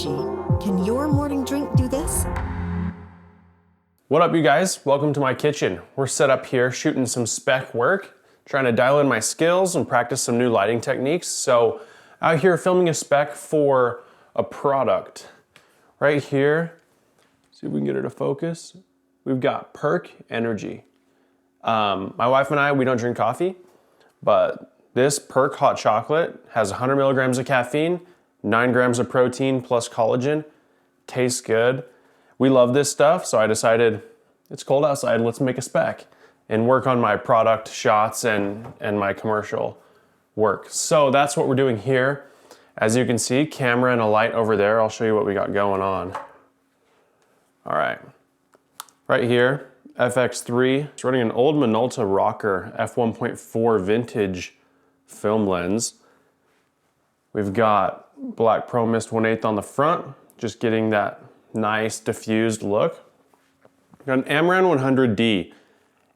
energy. Can your morning drink do this? What up, you guys? Welcome to my kitchen. We're set up here shooting some spec work, trying to dial in my skills and practice some new lighting techniques. So out here filming a spec for a product. Right here, see if we can get it to focus. We've got Perk Energy. My wife and I, we don't drink coffee, but this Perk hot chocolate has 100 milligrams of caffeine, 9 grams of protein plus collagen. Tastes good. We love this stuff, so I decided it's cold outside, let's make a spec and work on my product shots and my commercial work. So that's what we're doing here. As you can see, camera and a light over there. I'll show you what we got going on. All right, right here, FX3. It's running an old Minolta Rocker f1.4 vintage film lens. We've got black Pro Mist 1/8 on the front, just getting that nice diffused look. Got an Amaran 100D,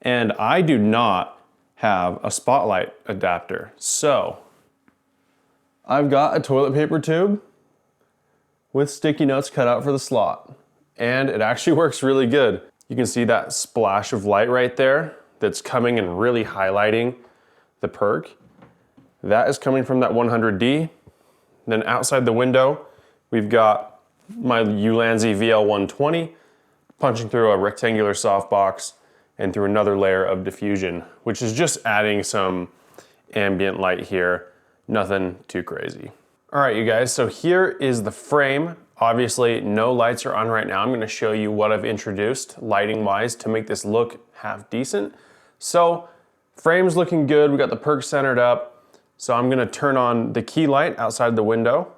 and I do not have a spotlight adapter. So I've got a toilet paper tube with sticky notes cut out for the slot, and it actually works really good. You can see that splash of light right there that's coming and really highlighting the Perk. That is coming from that 100D. Then outside the window, we've got my Ulanzi VL120 punching through a rectangular softbox and through another layer of diffusion, which is just adding some ambient light here. Nothing too crazy. All right, you guys, so here is the frame. Obviously, no lights are on right now. I'm gonna show you what I've introduced lighting-wise to make this look half decent. So, frame's looking good. We got the Perk centered up. So I'm gonna turn on the key light outside the window.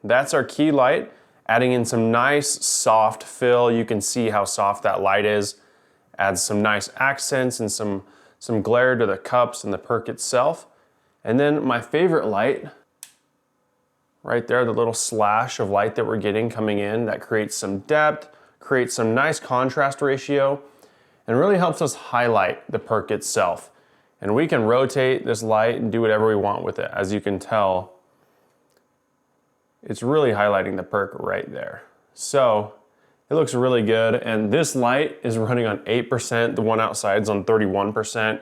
That's our key light, adding in some nice soft fill. You can see how soft that light is. Adds some nice accents and some glare to the cups and the Perk itself. And then my favorite light, right there, the little slash of light that we're getting coming in, that creates some depth, creates some nice contrast ratio, and really helps us highlight the Perk itself. And we can rotate this light and do whatever we want with it. As you can tell, it's really highlighting the Perk right there. So it looks really good. And this light is running on 8%. The one outside's on 31%.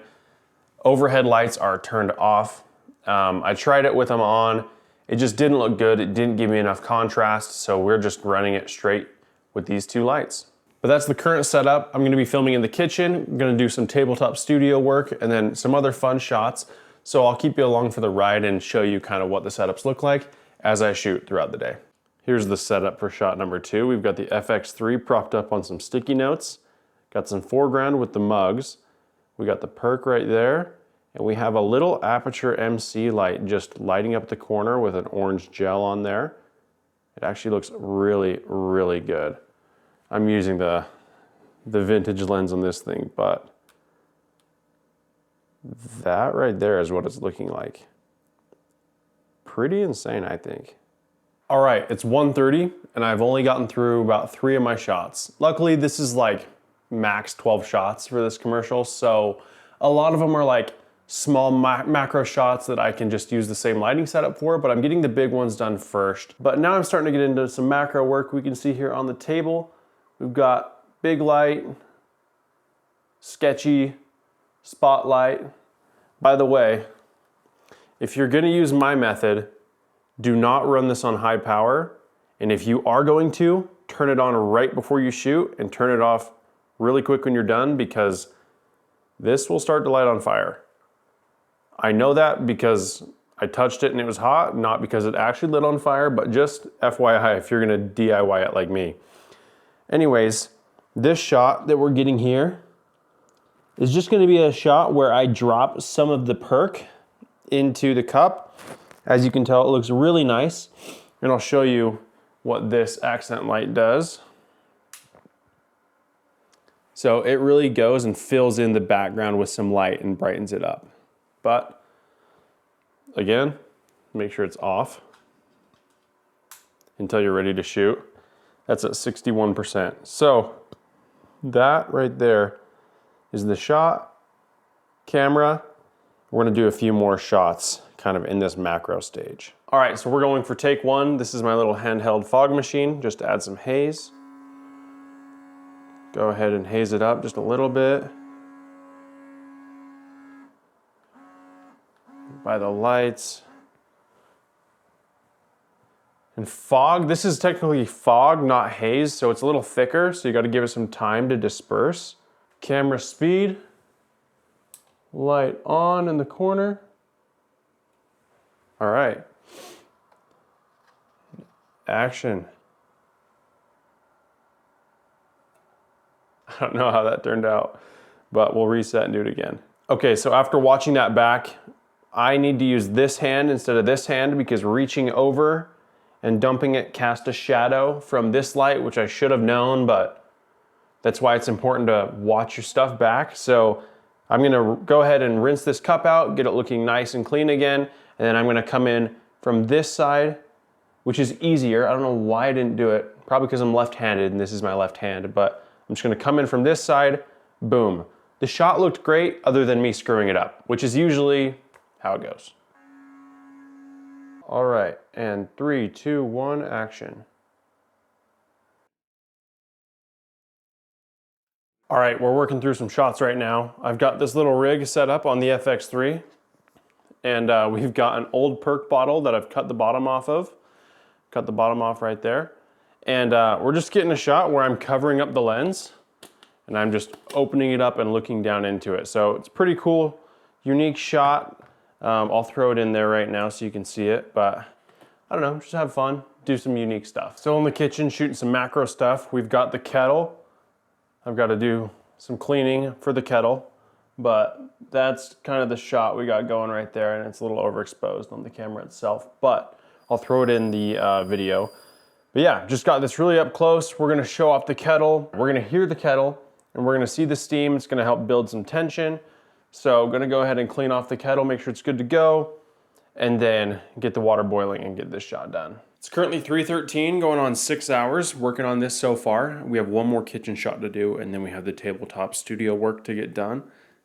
Overhead lights are turned off. I tried it with them on. It just didn't look good. It didn't give me enough contrast. So we're just running it straight with these two lights. But that's the current setup. I'm gonna be filming in the kitchen. I'm gonna do some tabletop studio work and then some other fun shots. So I'll keep you along for the ride and show you kind of what the setups look like as I shoot throughout the day. Here's the setup for shot number 2. We've got the FX3 propped up on some sticky notes. Got some foreground with the mugs. We got the Perk right there. And we have a little aperture MC light just lighting up the corner with an orange gel on there. It actually looks really, really good. I'm using the vintage lens on this thing, but that right there is what it's looking like. Pretty insane, I think. All right, it's 1:30 and I've only gotten through about 3 of my shots. Luckily, this is like max 12 shots for this commercial, so a lot of them are like small macro shots that I can just use the same lighting setup for, but I'm getting the big ones done first. But now I'm starting to get into some macro work. We can see here on the table, we've got big light, sketchy, spotlight. By the way, if you're gonna use my method, do not run this on high power. And if you are going to, turn it on right before you shoot and turn it off really quick when you're done, because this will start to light on fire. I know that because I touched it and it was hot, not because it actually lit on fire, but just FYI if you're gonna DIY it like me. Anyways, this shot that we're getting here is just gonna be a shot where I drop some of the Perk into the cup. As you can tell, it looks really nice. And I'll show you what this accent light does. So it really goes and fills in the background with some light and brightens it up. But again, make sure it's off until you're ready to shoot. That's at 61%. So that right there is the shot, camera. We're gonna do a few more shots kind of in this macro stage. All right, so we're going for take one. This is my little handheld fog machine, just to add some haze. Go ahead and haze it up just a little bit. By the lights. And fog, this is technically fog, not haze, so it's a little thicker, so you gotta give it some time to disperse. Camera speed. Light on in the corner. All right. Action. I don't know how that turned out, but we'll reset and do it again. Okay, so after watching that back, I need to use this hand instead of this hand because reaching over and dumping it cast a shadow from this light, which I should have known, but that's why it's important to watch your stuff back. So I'm gonna go ahead and rinse this cup out, get it looking nice and clean again, and then I'm gonna come in from this side, which is easier. I don't know why I didn't do it. Probably because I'm left-handed and this is my left hand, but I'm just gonna come in from this side, boom. The shot looked great other than me screwing it up, which is usually how it goes. All right, and 3, 2, 1, action. All right, we're working through some shots right now. I've got this little rig set up on the FX3, and we've got an old perk bottle that I've cut the bottom off of. Cut the bottom off right there. And we're just getting a shot where I'm covering up the lens, and I'm just opening it up and looking down into it. So it's pretty cool, unique shot. I'll throw it in there right now so you can see it, but I don't know, just have fun, do some unique stuff. So in the kitchen, shooting some macro stuff. We've got the kettle. I've got to do some cleaning for the kettle, but that's kind of the shot we got going right there, and it's a little overexposed on the camera itself, but I'll throw it in the video. But yeah, just got this really up close. We're gonna show off the kettle. We're gonna hear the kettle, and we're gonna see the steam. It's gonna help build some tension. So I'm gonna go ahead and clean off the kettle, make sure it's good to go, and then get the water boiling and get this shot done. It's currently 3:13, going on 6 hours, working on this so far. We have one more kitchen shot to do, and then we have the tabletop studio work to get done.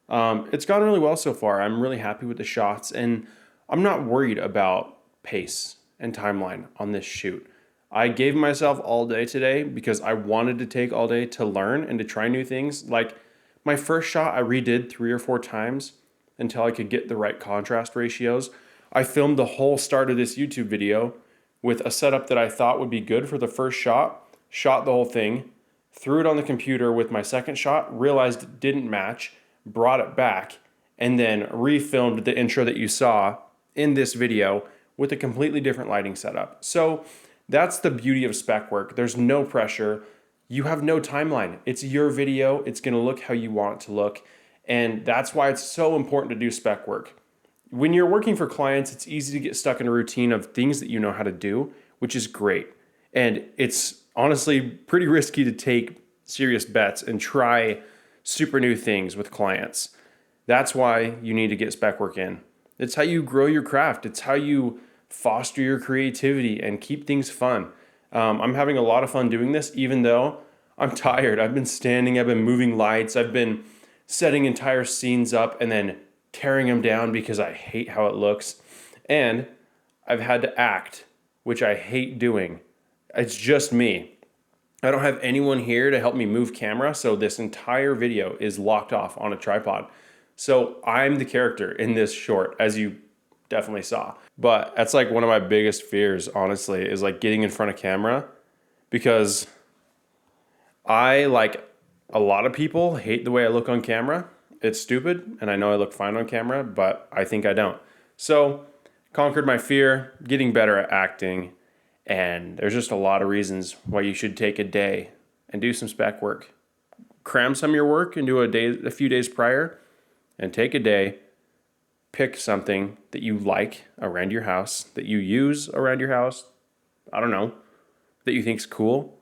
It's gone really well so far. I'm really happy with the shots, and I'm not worried about pace and timeline on this shoot. I gave myself all day today because I wanted to take all day to learn and to try new things. Like my first shot, I redid 3 or 4 times until I could get the right contrast ratios. I filmed the whole start of this YouTube video with a setup that I thought would be good for the first shot, shot the whole thing, threw it on the computer with my second shot, realized it didn't match, brought it back, and then refilmed the intro that you saw in this video with a completely different lighting setup. So that's the beauty of spec work. There's no pressure. You have no timeline. It's your video. It's gonna look how you want it to look. And that's why it's so important to do spec work. When you're working for clients, it's easy to get stuck in a routine of things that you know how to do, which is great. And it's honestly pretty risky to take serious bets and try super new things with clients. That's why you need to get spec work in. It's how you grow your craft. It's how you foster your creativity and keep things fun. I'm having a lot of fun doing this, even though I'm tired. I've been standing, I've been moving lights, I've been setting entire scenes up and then tearing them down because I hate how it looks. And I've had to act, which I hate doing. It's just me. I don't have anyone here to help me move camera, so this entire video is locked off on a tripod. So I'm the character in this short, as you definitely saw. But that's like one of my biggest fears, honestly, is like getting in front of camera, because I, like a lot of people, hate the way I look on camera. It's stupid, and I know I look fine on camera, but I think I don't. So, conquered my fear, getting better at acting, and there's just a lot of reasons why you should take a day and do some spec work. Cram some of your work into a few days prior, and take a day, pick something that you like around your house, that you use around your house, I don't know, that you think's cool,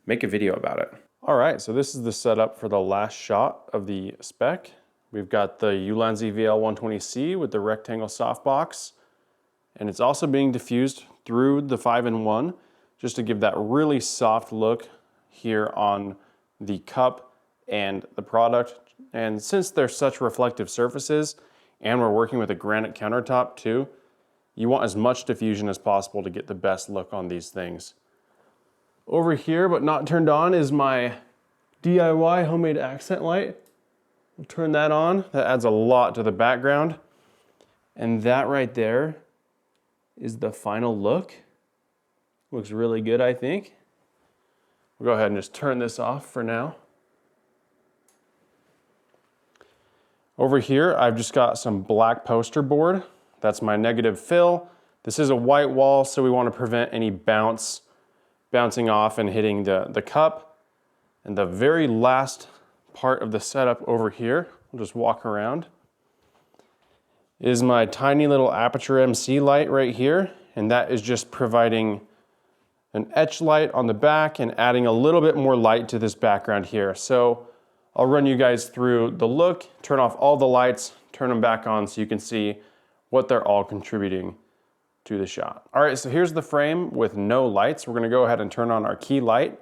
make a video about it. All right, so this is the setup for the last shot of the spec. We've got the Ulanzi VL120C with the rectangle softbox, and it's also being diffused through the 5-in-1 just to give that really soft look here on the cup and the product. And since they're such reflective surfaces, and we're working with a granite countertop too, You want as much diffusion as possible to get the best look on these things. Over here, but not turned on, is my DIY homemade accent light. We'll turn that on. That adds a lot to the background. And that right there is the final look. Looks really good, I think. We'll go ahead and just turn this off for now. Over here, I've just got some black poster board. That's my negative fill. This is a white wall, so we want to prevent any bouncing off and hitting the cup. And the very last part of the setup over here, I'll just walk around, is my tiny little aperture MC light right here. And that is just providing an etch light on the back and adding a little bit more light to this background here. So I'll run you guys through the look, turn off all the lights, turn them back on so you can see what they're all contributing to the shot. All right, so here's the frame with no lights. We're gonna go ahead and turn on our key light.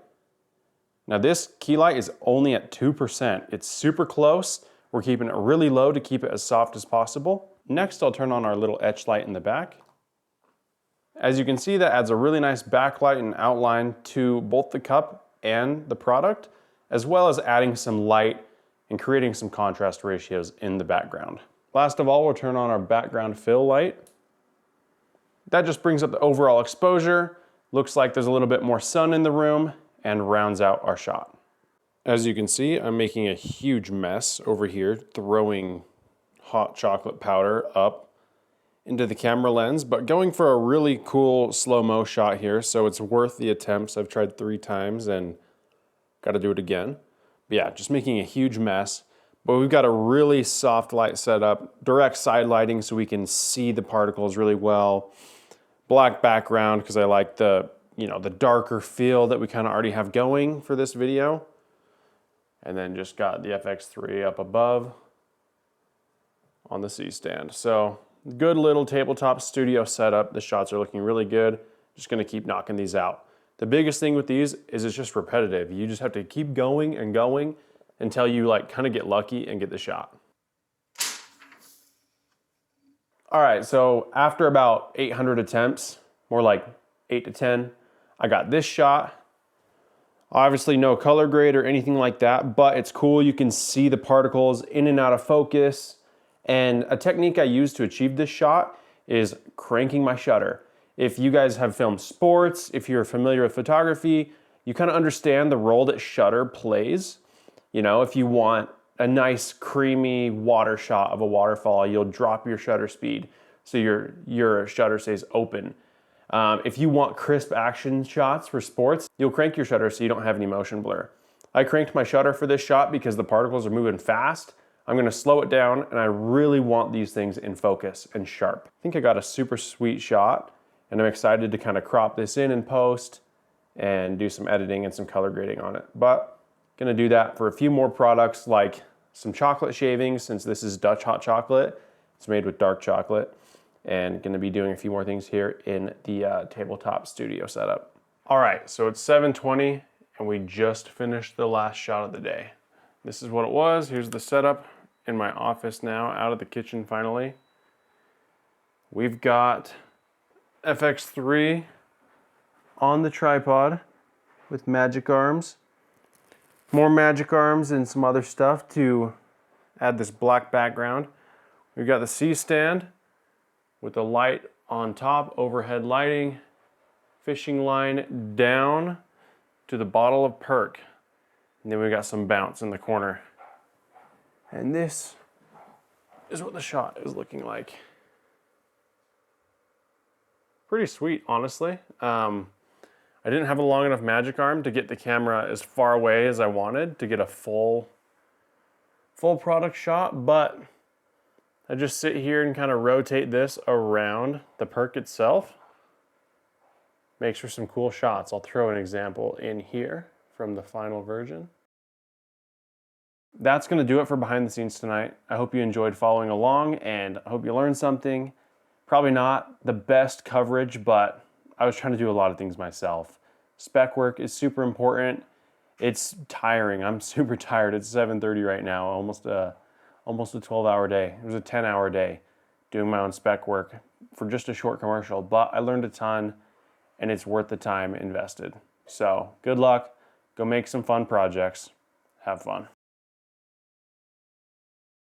Now this key light is only at 2%. It's super close. We're keeping it really low to keep it as soft as possible. Next, I'll turn on our little etch light in the back. As you can see, that adds a really nice backlight and outline to both the cup and the product, as well as adding some light and creating some contrast ratios in the background. Last of all, we'll turn on our background fill light. That just brings up the overall exposure, looks like there's a little bit more sun in the room, and rounds out our shot. As you can see, I'm making a huge mess over here, throwing hot chocolate powder up into the camera lens, but going for a really cool slow-mo shot here, so it's worth the attempts. I've tried 3 times and got to do it again. But yeah, just making a huge mess. But we've got a really soft light setup, direct side lighting so we can see the particles really well. Black background because I like the darker feel that we kind of already have going for this video. And then just got the FX3 up above on the C-stand. So good little tabletop studio setup. The shots are looking really good. Just gonna keep knocking these out. The biggest thing with these is it's just repetitive. You just have to keep going and going until you kind of get lucky and get the shot. All right, so after about 800 attempts, more like 8 to 10, I got this shot. Obviously no color grade or anything like that, but it's cool. You can see the particles in and out of focus. And a technique I use to achieve this shot is cranking my shutter. If you guys have filmed sports, if you're familiar with photography, you kind of understand the role that shutter plays. You know, if you want a nice creamy water shot of a waterfall, you'll drop your shutter speed so your shutter stays open. If you want crisp action shots for sports, you'll crank your shutter so you don't have any motion blur. I cranked my shutter for this shot because the particles are moving fast. I'm gonna slow it down and I really want these things in focus and sharp. I think I got a super sweet shot and I'm excited to kind of crop this in post and do some editing and some color grading on it. But gonna do that for a few more products like some chocolate shavings since this is Dutch hot chocolate. It's made with dark chocolate and gonna be doing a few more things here in the tabletop studio setup. All right, so it's 7:20 and we just finished the last shot of the day. This is what it was. Here's the setup in my office now, out of the kitchen finally. We've got FX3 on the tripod with magic arms. More magic arms and some other stuff to add this black background. We've got the C-stand with the light on top, overhead lighting, fishing line down to the bottle of perk. And then we got some bounce in the corner. And this is what the shot is looking like. Pretty sweet, honestly. I didn't have a long enough magic arm to get the camera as far away as I wanted to get a full product shot, but I just sit here and kind of rotate this around the perk itself. Makes for some cool shots. I'll throw an example in here from the final version. That's gonna do it for behind the scenes tonight. I hope you enjoyed following along and I hope you learned something. Probably not the best coverage, but I was trying to do a lot of things myself. Spec work is super important. It's tiring. I'm super tired. It's 7:30 right now, almost a 12-hour day. It was a 10-hour day doing my own spec work for just a short commercial, but I learned a ton and it's worth the time invested. So good luck, go make some fun projects, have fun.